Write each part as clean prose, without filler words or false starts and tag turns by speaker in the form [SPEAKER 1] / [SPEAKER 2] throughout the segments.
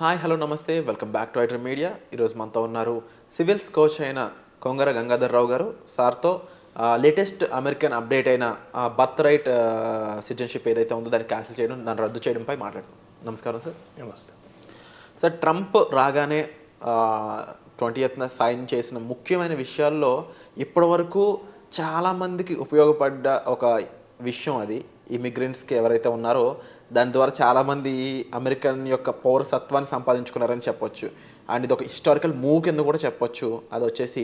[SPEAKER 1] Hi hello నమస్తే welcome back to iter media. ఈరోజు మనతో ఉన్నారు సివిల్స్ కోచ్ అయిన కొంగర గంగాధర్ రావు గారు. సార్తో లేటెస్ట్ అమెరికన్ అప్డేట్ అయిన బర్త్ రైట్ సిటిజన్షిప్ ఏదైతే ఉందో దాన్ని క్యాన్సిల్ చేయడం, దాన్ని రద్దు చేయడంపై మాట్లాడతాం. నమస్కారం సార్.
[SPEAKER 2] నమస్తే.
[SPEAKER 1] సార్, ట్రంప్ రాగానే 20th సైన్ చేసిన ముఖ్యమైన విషయాల్లో ఇప్పటివరకు చాలామందికి ఉపయోగపడ్డ ఒక విషయం అది ఇమిగ్రెంట్స్కి ఎవరైతే ఉన్నారో దాని ద్వారా చాలామంది అమెరికన్ యొక్క పౌరసత్వాన్ని సంపాదించుకున్నారని చెప్పొచ్చు. అండ్ ఇది ఒక హిస్టారికల్ మూవ్ కింద కూడా చెప్పొచ్చు. అది వచ్చేసి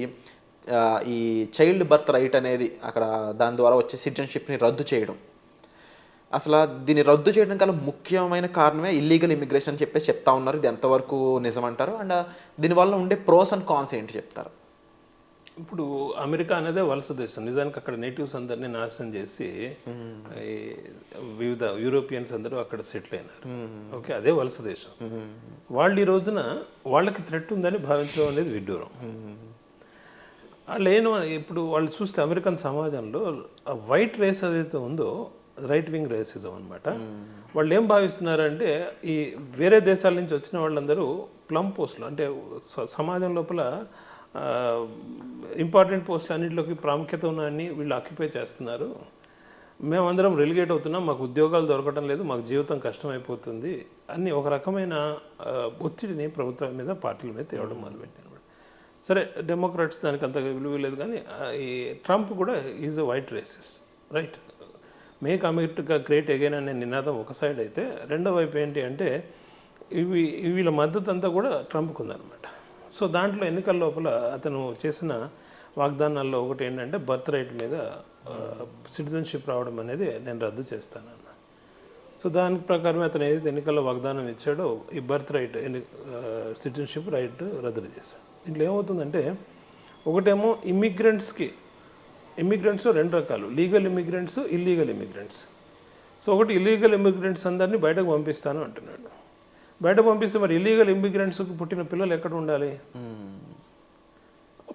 [SPEAKER 1] ఈ చైల్డ్ బర్త్ రైట్ అనేది అక్కడ దాని ద్వారా వచ్చే సిటిజన్షిప్ని రద్దు చేయడం. అసలు దీన్ని రద్దు చేయడం కన్నా ముఖ్యమైన కారణమే ఇల్లీగల్ ఇమిగ్రేషన్ అని చెప్పేసి చెప్తా ఉన్నారు. ఇది ఎంతవరకు నిజమంటారు? అండ్ దీనివల్ల ఉండే ప్రోస్ అండ్ కాన్స్ ఏంటి చెప్తారు?
[SPEAKER 2] ఇప్పుడు అమెరికా అనేదే వలస దేశం. నిజానికి అక్కడ నేటివ్స్ అందరినీ నాశనం చేసి వివిధ యూరోపియన్స్ అందరూ అక్కడ సెటిల్ అయినారు. ఓకే, అదే వలస దేశం. వాళ్ళు ఈ రోజున వాళ్ళకి థ్రెట్ ఉందని భావించడం అనేది విడ్డూరం. వాళ్ళు ఇప్పుడు వాళ్ళు చూస్తే అమెరికన్ సమాజంలో వైట్ రేస్ ఏదైతే ఉందో రైట్ వింగ్ రేసిజం అనమాట. వాళ్ళు ఏం భావిస్తున్నారంటే ఈ వేరే దేశాల నుంచి వచ్చిన వాళ్ళందరూ ప్లమ్ పోస్టులు అంటే సమాజం లోపల ఇంపార్టెంట్ పోస్టులు అన్నింటిలోకి ప్రాముఖ్యత ఉన్నాయని వీళ్ళు ఆక్యుపై చేస్తున్నారు. మేమందరం రెలిగేట్ అవుతున్నాం, మాకు ఉద్యోగాలు దొరకడం లేదు, మాకు జీవితం కష్టమైపోతుంది అని ఒక రకమైన ఒత్తిడిని ప్రభుత్వం మీద పార్టీల మీద తేవడం మొదలుపెట్టారు. సరే, డెమోక్రాట్స్ దానికి అంత విలువ లేదు, కానీ ఈ ట్రంప్ కూడా is a white racist, right? Make America great again అనే నినాదం ఒక సైడ్ అయితే, రెండో వైపు ఏంటి అంటే వీళ్ళ మద్దతు అంతా కూడా ట్రంప్కి ఉందన్నమాట. సో దాంట్లో ఎన్నికల లోపల అతను చేసిన వాగ్దానాల్లో ఒకటి ఏంటంటే బర్త్ రైట్ మీద సిటిజన్షిప్ రావడం అనేది నేను రద్దు చేస్తానన్న. సో దాని ప్రకారం అతను ఏదైతే ఎన్నికల్లో వాగ్దానం ఇచ్చాడో ఈ బర్త్ రైట్ సిటిజన్షిప్ రైట్ రద్దు చేశాడు. దీంట్లో ఏమవుతుందంటే ఒకటేమో ఇమిగ్రెంట్స్ రెండు రకాలు, legal immigrants, illegal immigrants. So ఒకటి ఇల్లీగల్ ఇమిగ్రెంట్స్ అందరినీ బయటకు పంపిస్తాను అంటున్నాడు. బయట పంపిస్తే మరి ఇల్లీగల్ ఇమిగ్రెంట్స్కి పుట్టిన పిల్లలు ఎక్కడ ఉండాలి?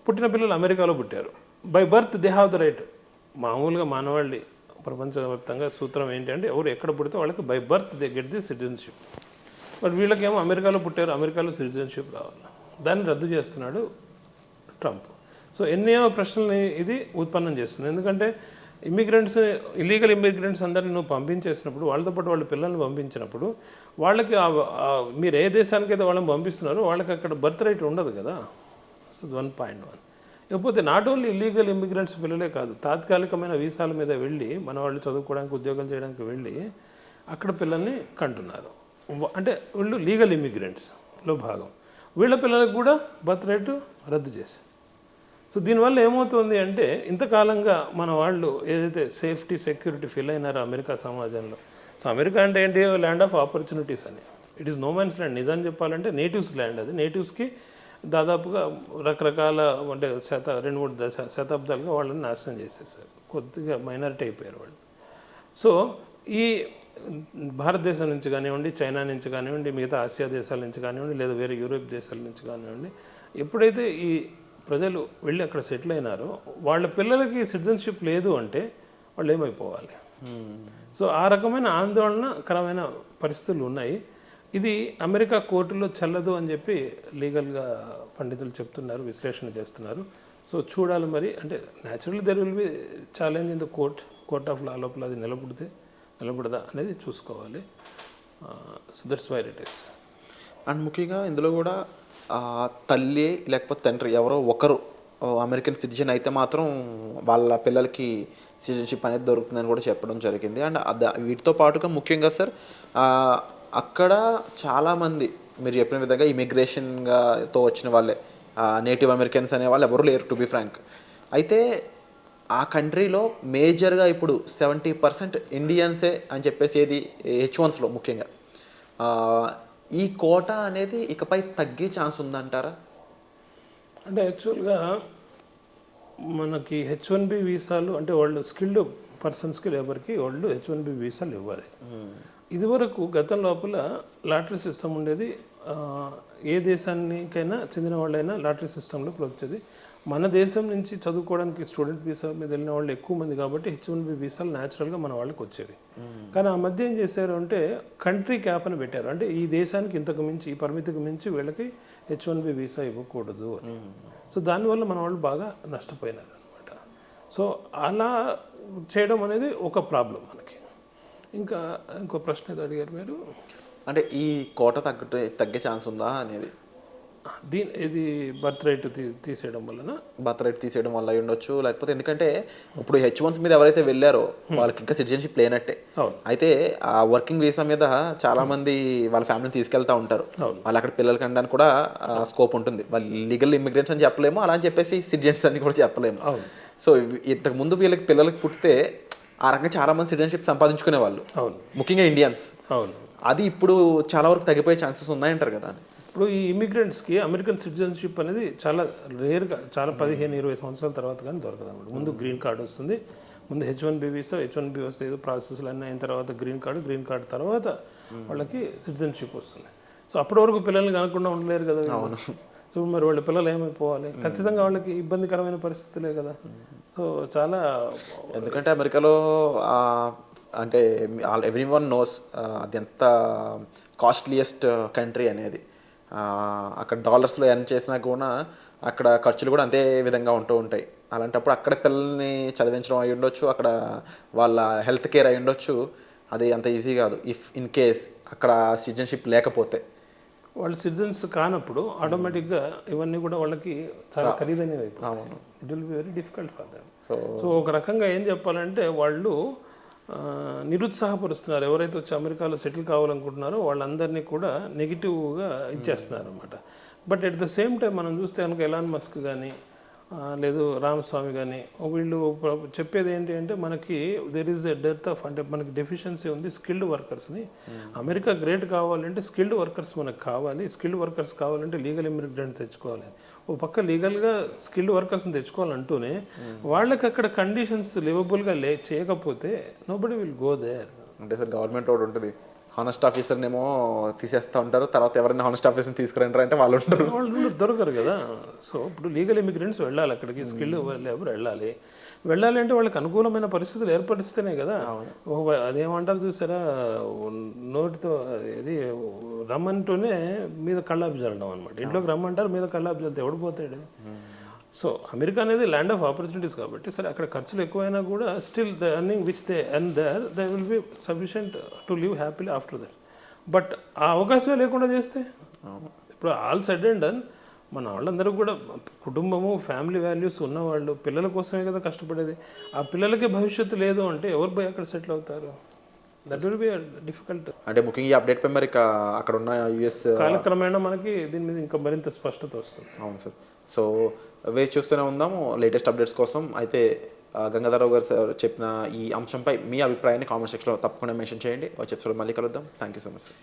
[SPEAKER 2] పుట్టిన పిల్లలు అమెరికాలో పుట్టారు. By birth they have the right. మామూలుగా మానవాళి ప్రపంచవ్యాప్తంగా సూత్రం ఏంటంటే ఎవరు ఎక్కడ పుడితే వాళ్ళకి by birth they get the citizenship. But వీళ్ళకేమో అమెరికాలో పుట్టారు, అమెరికాలో సిటిజన్షిప్ రావాలి. దాన్ని రద్దు చేస్తున్నాడు ట్రంప్. సో ఎన్నో ప్రశ్నల్ని ఇది ఉత్పన్నం చేస్తుంది. ఎందుకంటే ఇల్లీగల్ ఇమిగ్రెంట్స్ అందరినీ నువ్వు పంపించేసినప్పుడు, వాళ్ళతో పాటు వాళ్ళ పిల్లల్ని పంపించినప్పుడు వాళ్ళకి మీరు ఏ దేశానికైతే వాళ్ళని పంపిస్తున్నారో వాళ్ళకి అక్కడ బర్త్ రైట్ ఉండదు కదా. సో 1.1. ఇకపోతే నాట్ ఓన్లీ ఇల్లీగల్ ఇమిగ్రెంట్స్ పిల్లలే కాదు, తాత్కాలికమైన వీసాల మీద వెళ్ళి మన వాళ్ళు చదువుకోవడానికి ఉద్యోగం చేయడానికి వెళ్ళి అక్కడ పిల్లల్ని కంటున్నారు. అంటే వీళ్ళు లీగల్ ఇమిగ్రెంట్స్లో భాగం. వీళ్ళ పిల్లలకు కూడా బర్త్ రైట్ రద్దు చేశారు. సో దీనివల్ల ఏమవుతుంది అంటే ఇంతకాలంగా మన వాళ్ళు ఏదైతే సేఫ్టీ సెక్యూరిటీ ఫీల్ అయినారో అమెరికా సమాజంలో. సో అమెరికా అంటే ఏంటి? ల్యాండ్ ఆఫ్ ఆపర్చునిటీస్ అని. It is no man's land. నిజం చెప్పాలంటే నేటివ్స్ ల్యాండ్ అది. నేటివ్స్కి దాదాపుగా రకరకాల అంటే 2-3 శతాబ్దాలుగా వాళ్ళని నాశనం చేసేసారు. కొద్దిగా మైనారిటీ అయిపోయారు వాళ్ళు. సో ఈ భారతదేశం నుంచి కానివ్వండి, చైనా నుంచి కానివ్వండి, మిగతా ఆసియా దేశాల నుంచి కానివ్వండి, లేదా వేరే యూరోప్ దేశాల నుంచి కానివ్వండి, ఎప్పుడైతే ఈ ప్రజలు వెళ్ళి అక్కడ సెటిల్ అయినారో వాళ్ళ పిల్లలకి సిటిజన్షిప్ లేదు అంటే వాళ్ళు ఏమైపోవాలి? సో ఆ రకమైన ఆందోళనకరమైన పరిస్థితులు ఉన్నాయి. ఇది అమెరికా కోర్టులో చెల్లదు అని చెప్పి లీగల్గా పండితులు చెప్తున్నారు, విశ్లేషణ చేస్తున్నారు. సో చూడాలి మరి. అంటే naturally there will be challenge in the court of law లోపల అది నిలబడదా అనేది చూసుకోవాలి. So that's wire it is.
[SPEAKER 1] And ముఖ్యంగా ఇందులో కూడా తల్లి లేకపోతే తండ్రి ఎవరో ఒకరు అమెరికన్ సిటిజన్ అయితే మాత్రం వాళ్ళ పిల్లలకి సిటిజన్షిప్ అనేది దొరుకుతుందని కూడా చెప్పడం జరిగింది. అండ్ వీటితో పాటుగా ముఖ్యంగా సార్ అక్కడ చాలామంది మీరు చెప్పిన విధంగా ఇమిగ్రేషన్తో వచ్చిన వాళ్ళే, నేటివ్ అమెరికన్స్ అనే వాళ్ళు ఎవరు లేరు, టు బి ఫ్రాంక్. అయితే ఆ కంట్రీలో మేజర్గా ఇప్పుడు 70% ఇండియన్సే అని చెప్పేసి ఏది H1స్లో ముఖ్యంగా ఈ కోటా అనేది ఇకపై తగ్గే ఛాన్స్ ఉందంటారా?
[SPEAKER 2] అంటే యాక్చువల్గా మనకి H1B వీసాలు అంటే వాళ్ళు స్కిల్డ్ పర్సన్స్కి, లేబర్కి వాళ్ళు H1B వీసాలు ఇవ్వాలి. ఇదివరకు గతం లోపల లాటరీ సిస్టమ్ ఉండేది. ఏ దేశానికైనా చెందిన వాళ్ళైనా లాటరీ సిస్టంలోకి వచ్చేది. మన దేశం నుంచి చదువుకోవడానికి స్టూడెంట్ వీసా మీద వెళ్ళిన వాళ్ళు ఎక్కువ మంది కాబట్టి H1B వీసాలు న్యాచురల్గా మన వాళ్ళకి వచ్చేవి. కానీ ఆ మధ్య ఏం చేశారు అంటే కంట్రీ క్యాప్ అని పెట్టారు. అంటే ఈ దేశానికి ఇంతకు మించి ఈ పరిమితికి మించి వీళ్ళకి H1B వీసా ఇవ్వకూడదు. సో దానివల్ల మన వాళ్ళు బాగా నష్టపోయినారు అనమాట. సో అలా చేయడం అనేది ఒక ప్రాబ్లం మనకి. ఇంకా ఇంకో ప్రశ్న ఏదో అడిగారు మీరు,
[SPEAKER 1] అంటే ఈ కోట తగ్గే ఛాన్స్ ఉందా అనేది.
[SPEAKER 2] ఇది బర్త్ రైట్ తీసేయడం వలన
[SPEAKER 1] బర్త్ రైట్ తీసేయడం వల్ల అయి ఉండొచ్చు, లేకపోతే ఎందుకంటే ఇప్పుడు H1s మీద ఎవరైతే వెళ్ళారో వాళ్ళకి ఇంకా సిటిజన్షిప్ లేనట్టే. అయితే ఆ వర్కింగ్ వీసా మీద చాలా మంది వాళ్ళ ఫ్యామిలీని తీసుకెళ్తా ఉంటారు. వాళ్ళు అక్కడ పిల్లలకి అనడానికి కూడా స్కోప్ ఉంటుంది. వాళ్ళు లీగల్ ఇమిగ్రెంట్స్ అని చెప్పలేము, అలా అని చెప్పేసి సిటిజన్స్ అని కూడా చెప్పలేము. సో ఇంతకు ముందు వీళ్ళకి పిల్లలకి పుట్టితే ఆ రకంగా చాలా మంది సిటిజన్షిప్ సంపాదించుకునే వాళ్ళు, ముఖ్యంగా ఇండియన్స్. అది ఇప్పుడు చాలా వరకు తగ్గిపోయే ఛాన్సెస్ ఉన్నాయంటారు కదా.
[SPEAKER 2] ఇప్పుడు ఈ ఇమిగ్రెంట్స్కి అమెరికన్ సిటిజన్షిప్ అనేది చాలా రేర్గా, చాలా 15-20 సంవత్సరాల తర్వాత కానీ దొరకదు అన్నమాట. ముందు గ్రీన్ కార్డ్ వస్తుంది, ముందు H1B వీసా, H1B వస్తే ఏదో ప్రాసెస్లు అన్నీ అయిన తర్వాత గ్రీన్ కార్డ్ తర్వాత వాళ్ళకి సిటిజన్షిప్ వస్తుంది. సో అప్పటి వరకు పిల్లల్ని కనకుండా ఉండలేరు కదా. సో మరి వాళ్ళ పిల్లలు ఏమైపోవాలి? ఖచ్చితంగా వాళ్ళకి ఇబ్బందికరమైన పరిస్థితులే కదా. సో చాలా,
[SPEAKER 1] ఎందుకంటే అమెరికాలో అంటే ఎవ్రీవన్ నోస్ అది ఎంత కాస్ట్లీయెస్ట్ కంట్రీ అనేది. అక్కడ డాలర్స్లో ఎర్న్ చేసినా కూడా అక్కడ ఖర్చులు కూడా అంతే విధంగా ఉంటూ ఉంటాయి. అలాంటప్పుడు అక్కడ పిల్లల్ని చదివించడం అయి ఉండొచ్చు, అక్కడ వాళ్ళ హెల్త్ కేర్ అయి ఉండొచ్చు. అది అంత ఈజీ కాదు ఇఫ్ ఇన్ కేస్ అక్కడ సిటిజన్షిప్ లేకపోతే.
[SPEAKER 2] వాళ్ళు సిటిజన్స్ కానప్పుడు ఆటోమేటిక్గా ఇవన్నీ కూడా వాళ్ళకి చాలా ఖరీదైనవి అయిపోతాయి. It will be very difficult for them. So ఒక రకంగా ఏం చెప్పాలంటే వాళ్ళు నిరుత్సాహపరుస్తున్నారు. ఎవరైతే వచ్చి అమెరికాలో సెటిల్ కావాలనుకుంటున్నారో వాళ్ళందరినీ కూడా నెగిటివ్గా ఇచ్చేస్తున్నారు అనమాట. But at the same time మనం చూస్తే కనుక ఎలాన్ మస్క్ కానీ లేదు రామస్వామి కానీ వీళ్ళు చెప్పేది ఏంటి అంటే మనకి there is a death of, అంటే మనకి డెఫిషియన్సీ ఉంది స్కిల్డ్ వర్కర్స్ని. అమెరికా గ్రేట్ కావాలంటే స్కిల్డ్ వర్కర్స్ మనకు కావాలి. స్కిల్డ్ వర్కర్స్ కావాలంటే లీగల్ ఇమిగ్రెంట్ తెచ్చుకోవాలి. ఓ పక్క లీగల్గా స్కిల్డ్ వర్కర్స్ని తెచ్చుకోవాలంటూనే వాళ్ళకి అక్కడ కండిషన్స్ లివబుల్గా చేయకపోతే నోబడి విల్ గో దేర్.
[SPEAKER 1] అంటే సార్ గవర్నమెంట్ ఒకటి ఉంటుంది, హానెస్ట్ ఆఫీసర్నేమో తీసేస్తూ ఉంటారు, తర్వాత ఎవరైనా హానెస్ట్ ఆఫీసర్ని తీసుకురంటారు అంటే వాళ్ళు ఉంటారు,
[SPEAKER 2] వాళ్ళు దొరకరు కదా. సో ఇప్పుడు లీగల్ ఇమిగ్రెంట్స్ వెళ్ళాలి అక్కడికి, స్కిల్డ్ లేబర్ వెళ్ళాలి అంటే వాళ్ళకి అనుకూలమైన పరిస్థితులు ఏర్పరిస్తేనే కదా. అదేమంటారు చూసారా, నోటితో ఇది రమ్మంటూనే మీద కళ్ళాపి జరగడం అనమాట. ఇంట్లోకి రమ్మంటారు, మీద కళ్ళాపి జల్లితే ఎవడిపోతాడు. సో అమెరికా అనేది ల్యాండ్ ఆఫ్ ఆపర్చునిటీస్ కాబట్టి సరే అక్కడ ఖర్చులు ఎక్కువైనా కూడా still the earning which they earn there they will be sufficient to live happily after that. But ఆ అవకాశమే లేకుండా చేస్తే ఇప్పుడు ఆల్ సెడ్ అండ్ డన్ మన వాళ్ళందరూ కూడా కుటుంబము ఫ్యామిలీ వాల్యూస్ ఉన్నవాళ్ళు పిల్లల కోసమే కదా కష్టపడేది. ఆ పిల్లలకే భవిష్యత్తు లేదు అంటే ఎవరు పోయి అక్కడ సెటిల్ అవుతారు? That will be difficult.
[SPEAKER 1] అంటే ముఖ్యంగా ఈ అప్డేట్ పై మరి అక్కడ ఉన్న యుఎస్
[SPEAKER 2] కాలక్రమేణా మనకి దీని మీద ఇంకా మరింత స్పష్టత వస్తుంది.
[SPEAKER 1] అవును సార్. సో వేచి చూస్తూనే ఉందాము లేటెస్ట్ అప్డేట్స్ కోసం. అయితే గంగాధరరావు గారు సార్ చెప్పిన ఈ అంశంపై మీ అభిప్రాయాన్ని కామెంట్ సెక్షన్లో తప్పకుండా మెన్షన్ చేయండి. వచ్చే ఎపిసోడ్ మళ్ళీ కలుద్దాం. Thank you so much sir.